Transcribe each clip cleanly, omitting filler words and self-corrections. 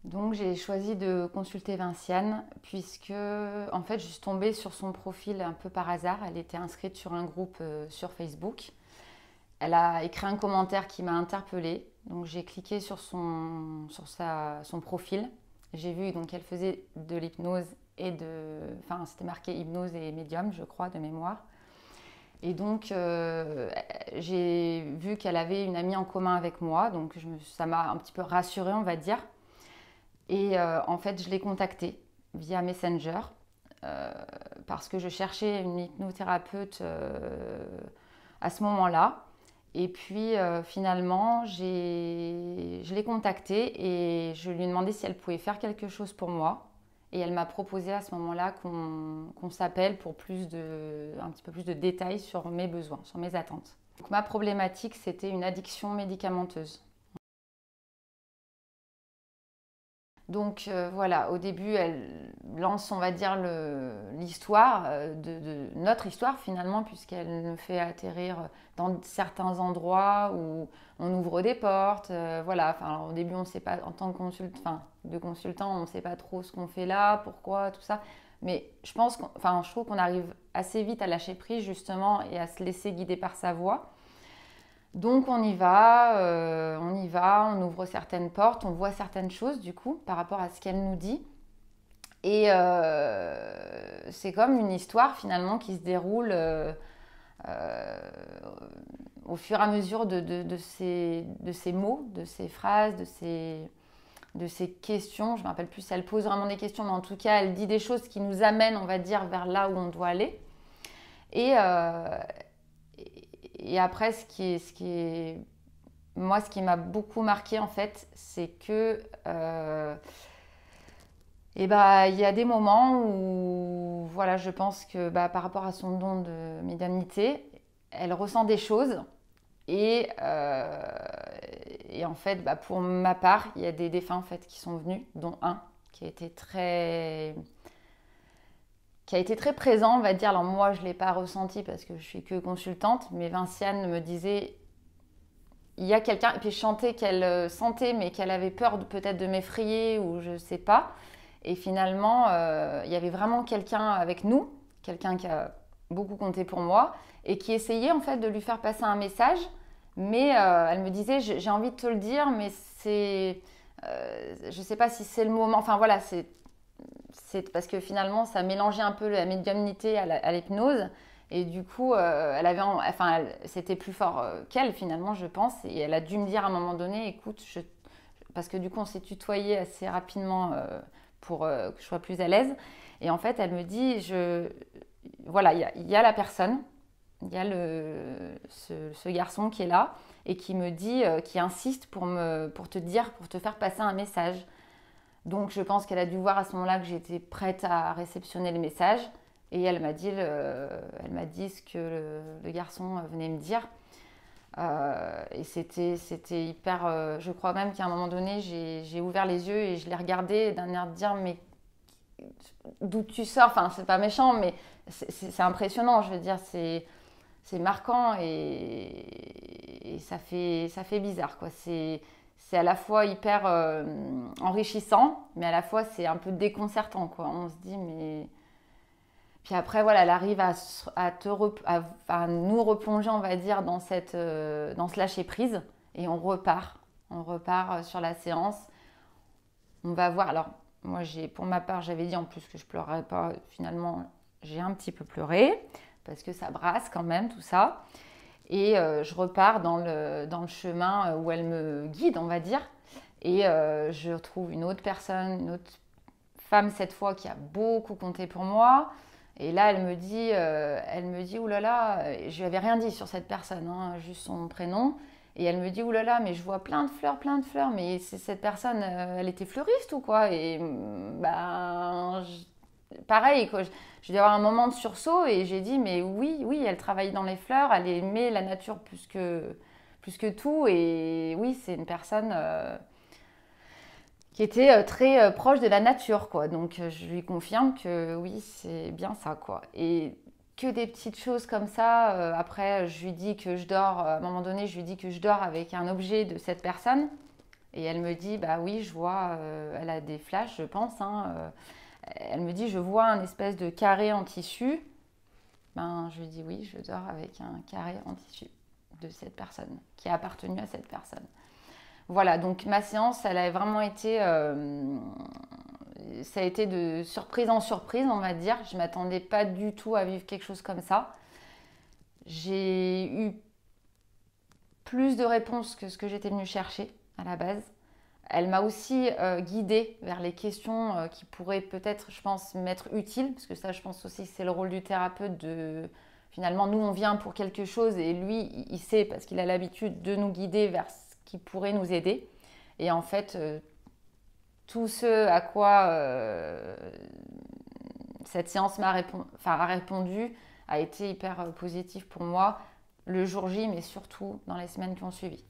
Donc j'ai choisi de consulter Vinciane puisque en fait je suis tombée sur son profil un peu par hasard. Elle était inscrite sur un groupe sur Facebook. Elle a écrit un commentaire qui m'a interpellée. Donc j'ai cliqué sur son profil. J'ai vu donc qu'elle faisait de l'hypnose et de... Enfin c'était marqué hypnose et médium je crois de mémoire. Et donc j'ai vu qu'elle avait une amie en commun avec moi. Donc ça m'a un petit peu rassurée on va dire. Et en fait, je l'ai contactée via Messenger euh, parce que je cherchais une hypnothérapeute à ce moment-là. Et puis finalement, je l'ai contactée et je lui ai demandé si elle pouvait faire quelque chose pour moi. Et elle m'a proposé à ce moment-là qu'on s'appelle pour un petit peu plus de détails sur mes besoins, sur mes attentes. Donc, ma problématique, c'était une addiction médicamenteuse. Donc voilà, au début, elle lance, on va dire, l'histoire, notre histoire finalement, puisqu'elle nous fait atterrir dans certains endroits où on ouvre des portes. Voilà, enfin, alors, au début, on ne sait pas, en tant que consultant, on ne sait pas trop ce qu'on fait là, pourquoi, tout ça. Mais je trouve qu'on arrive assez vite à lâcher prise justement et à se laisser guider par sa voix. Donc on ouvre certaines portes, on voit certaines choses du coup par rapport à ce qu'elle nous dit. Et c'est comme une histoire finalement qui se déroule euh, au fur et à mesure de ces mots, de ces phrases, de ces questions. Je ne me rappelle plus si elle pose vraiment des questions, mais en tout cas elle dit des choses qui nous amènent, on va dire, vers là où on doit aller. Et, et après, moi, ce qui m'a beaucoup marqué en fait, c'est que il y a des moments où, voilà, je pense que par rapport à son don de médiumnité, elle ressent des choses et, en fait, pour ma part, il y a des défunts en fait qui sont venus, dont un qui a été très présent, on va dire. Alors moi, je ne l'ai pas ressenti parce que je suis que consultante, mais Vinciane me disait il y a quelqu'un, et puis je chantais qu'elle sentait, mais qu'elle avait peur peut-être de m'effrayer ou je sais pas. Et finalement, il y avait vraiment quelqu'un avec nous, quelqu'un qui a beaucoup compté pour moi et qui essayait en fait de lui faire passer un message. Mais elle me disait, j'ai envie de te le dire, mais je sais pas si c'est le moment. Enfin voilà, c'est parce que finalement, ça mélangeait un peu la médiumnité à l'hypnose. Et du coup, c'était plus fort qu'elle finalement, je pense. Et elle a dû me dire à un moment donné, écoute, parce que du coup, on s'est tutoyé assez rapidement pour que je sois plus à l'aise. Et en fait, elle me dit, voilà, il y a la personne, il y a ce garçon qui est là et qui me dit, qui insiste pour te dire, pour te faire passer un message. Donc je pense qu'elle a dû voir à ce moment-là que j'étais prête à réceptionner le message. Et elle m'a dit ce que le garçon venait me dire. Et c'était hyper... je crois même qu'à un moment donné, j'ai ouvert les yeux et je l'ai regardé d'un air de dire, mais d'où tu sors? Enfin, c'est pas méchant, mais c'est impressionnant. Je veux dire, c'est marquant et ça fait bizarre, quoi. C'est à la fois hyper enrichissant, mais à la fois c'est un peu déconcertant, quoi. On se dit, mais... Puis après, voilà, elle arrive à nous replonger, on va dire, dans dans ce lâcher-prise. Et on repart. On repart sur la séance. On va voir. Alors, moi, pour ma part, j'avais dit en plus que je pleurerais pas. Finalement, j'ai un petit peu pleuré parce que ça brasse quand même, tout ça. Et je repars dans le chemin où elle me guide, on va dire. Et je retrouve une autre personne, une autre femme cette fois qui a beaucoup compté pour moi. Et là, elle me dit, oulala, je lui avais rien dit sur cette personne, hein, juste son prénom. Et elle me dit, oulala, mais je vois plein de fleurs, mais cette personne, elle était fleuriste ou quoi? Et pareil, quoi, j'ai dû avoir un moment de sursaut et j'ai dit, mais oui, oui, elle travaillait dans les fleurs, elle aimait la nature plus que tout. Et oui, c'est une personne qui était très proche de la nature, quoi. Donc je lui confirme que oui, c'est bien ça, quoi. Et que des petites choses comme ça. Après, je lui dis que je dors, à un moment donné, je lui dis que je dors avec un objet de cette personne. Et elle me dit, bah oui, je vois, elle a des flashs, je pense, hein, elle me dit, je vois un espèce de carré en tissu. Ben, je lui dis, oui, je dors avec un carré en tissu de cette personne, qui a appartenu à cette personne. Voilà, donc ma séance, elle a vraiment été, ça a été de surprise en surprise, on va dire. Je ne m'attendais pas du tout à vivre quelque chose comme ça. J'ai eu plus de réponses que ce que j'étais venue chercher à la base. Elle m'a aussi guidée vers les questions qui pourraient peut-être, je pense, m'être utiles, parce que ça, je pense aussi que c'est le rôle du thérapeute de... Finalement, nous, on vient pour quelque chose et lui, il sait, parce qu'il a l'habitude de nous guider vers ce qui pourrait nous aider. Et en fait, tout ce à quoi cette séance a répondu a été hyper positif pour moi le jour J, mais surtout dans les semaines qui ont suivi.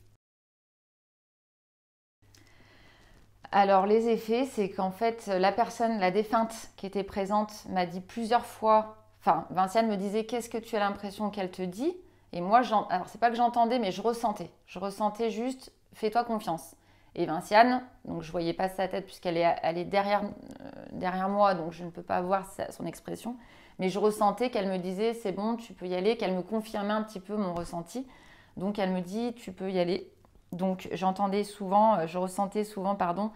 Alors les effets, c'est qu'en fait la personne, la défunte qui était présente m'a dit plusieurs fois, enfin Vinciane me disait qu'est-ce que tu as l'impression qu'elle te dit, et moi, alors c'est pas que j'entendais, mais je ressentais juste fais-toi confiance. Et Vinciane, donc je voyais pas sa tête puisqu'elle est derrière moi, donc je ne peux pas voir son expression, mais je ressentais qu'elle me disait c'est bon, tu peux y aller, qu'elle me confirmait un petit peu mon ressenti, donc elle me dit tu peux y aller. Donc j'entendais souvent, je ressentais souvent, pardon,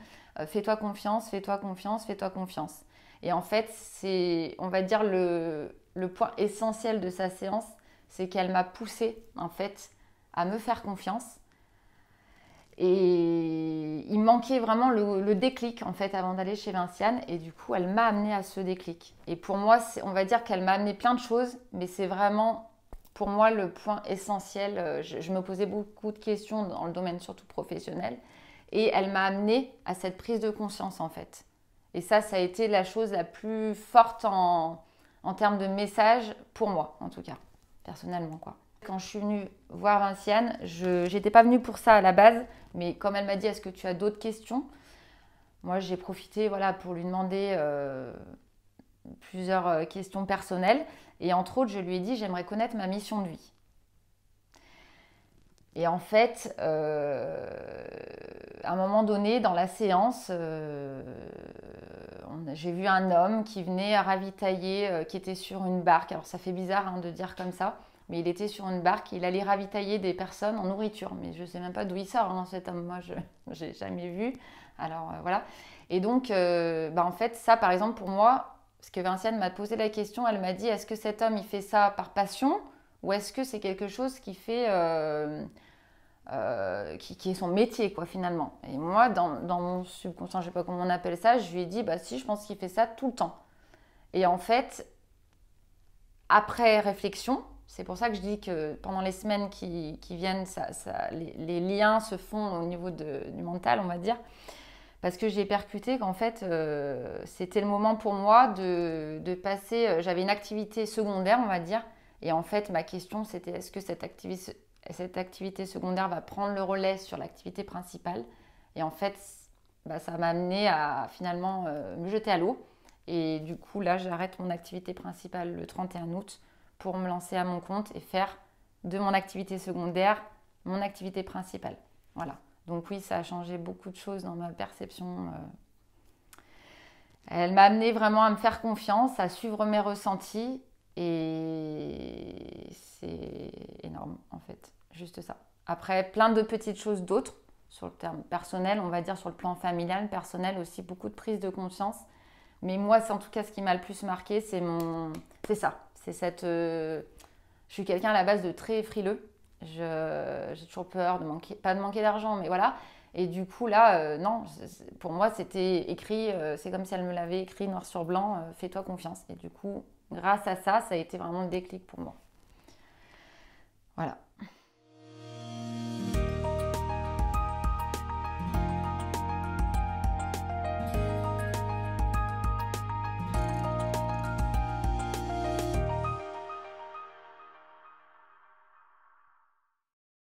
fais-toi confiance, fais-toi confiance, fais-toi confiance. Et en fait, c'est, on va dire, le point essentiel de sa séance, c'est qu'elle m'a poussée, en fait, à me faire confiance. Et il manquait vraiment le déclic, en fait, avant d'aller chez Vinciane. Et du coup, elle m'a amenée à ce déclic. Et pour moi, on va dire qu'elle m'a amené plein de choses, mais c'est vraiment... Pour moi, le point essentiel, je me posais beaucoup de questions dans le domaine surtout professionnel et elle m'a amenée à cette prise de conscience en fait. Et ça a été la chose la plus forte en termes de message pour moi en tout cas, personnellement quoi. Quand je suis venue voir Vinciane, je n'étais pas venue pour ça à la base, mais comme elle m'a dit est-ce que tu as d'autres questions, moi j'ai profité voilà, pour lui demander plusieurs questions personnelles. Et entre autres, je lui ai dit, j'aimerais connaître ma mission de vie. Et en fait, à un moment donné, dans la séance, j'ai vu un homme qui venait ravitailler, qui était sur une barque. Alors ça fait bizarre hein, de dire comme ça, mais il était sur une barque, il allait ravitailler des personnes en nourriture. Mais je ne sais même pas d'où il sort, hein, cet homme, moi je n'ai jamais vu. Alors voilà. Et donc, en fait, ça par exemple pour moi, parce que Vinciane m'a posé la question, elle m'a dit est-ce que cet homme il fait ça par passion ou est-ce que c'est quelque chose qui fait qui est son métier quoi finalement. Et moi dans mon subconscient, je sais pas comment on appelle ça, je lui ai dit bah si je pense qu'il fait ça tout le temps. Et en fait après réflexion, c'est pour ça que je dis que pendant les semaines qui viennent, les liens se font au niveau du mental on va dire. Parce que j'ai percuté qu'en fait, c'était le moment pour moi de passer... j'avais une activité secondaire, on va dire. Et en fait, ma question, c'était est-ce que cette activité secondaire va prendre le relais sur l'activité principale? Et en fait, ça m'a amené à finalement me jeter à l'eau. Et du coup, là, j'arrête mon activité principale le 31 août pour me lancer à mon compte et faire de mon activité secondaire mon activité principale. Voilà. Donc oui, ça a changé beaucoup de choses dans ma perception. Elle m'a amené vraiment à me faire confiance, à suivre mes ressentis et c'est énorme en fait, juste ça. Après, plein de petites choses d'autres sur le terme personnel, on va dire sur le plan familial, personnel aussi, beaucoup de prise de conscience. Mais moi, c'est en tout cas ce qui m'a le plus marqué, c'est ça. C'est cette... je suis quelqu'un à la base de très frileux. J'ai toujours peur de manquer, pas de manquer d'argent, mais voilà. Et du coup, là, non, pour moi, c'était écrit, c'est comme si elle me l'avait écrit noir sur blanc, fais-toi confiance. Et du coup, grâce à ça, ça a été vraiment le déclic pour moi. Voilà.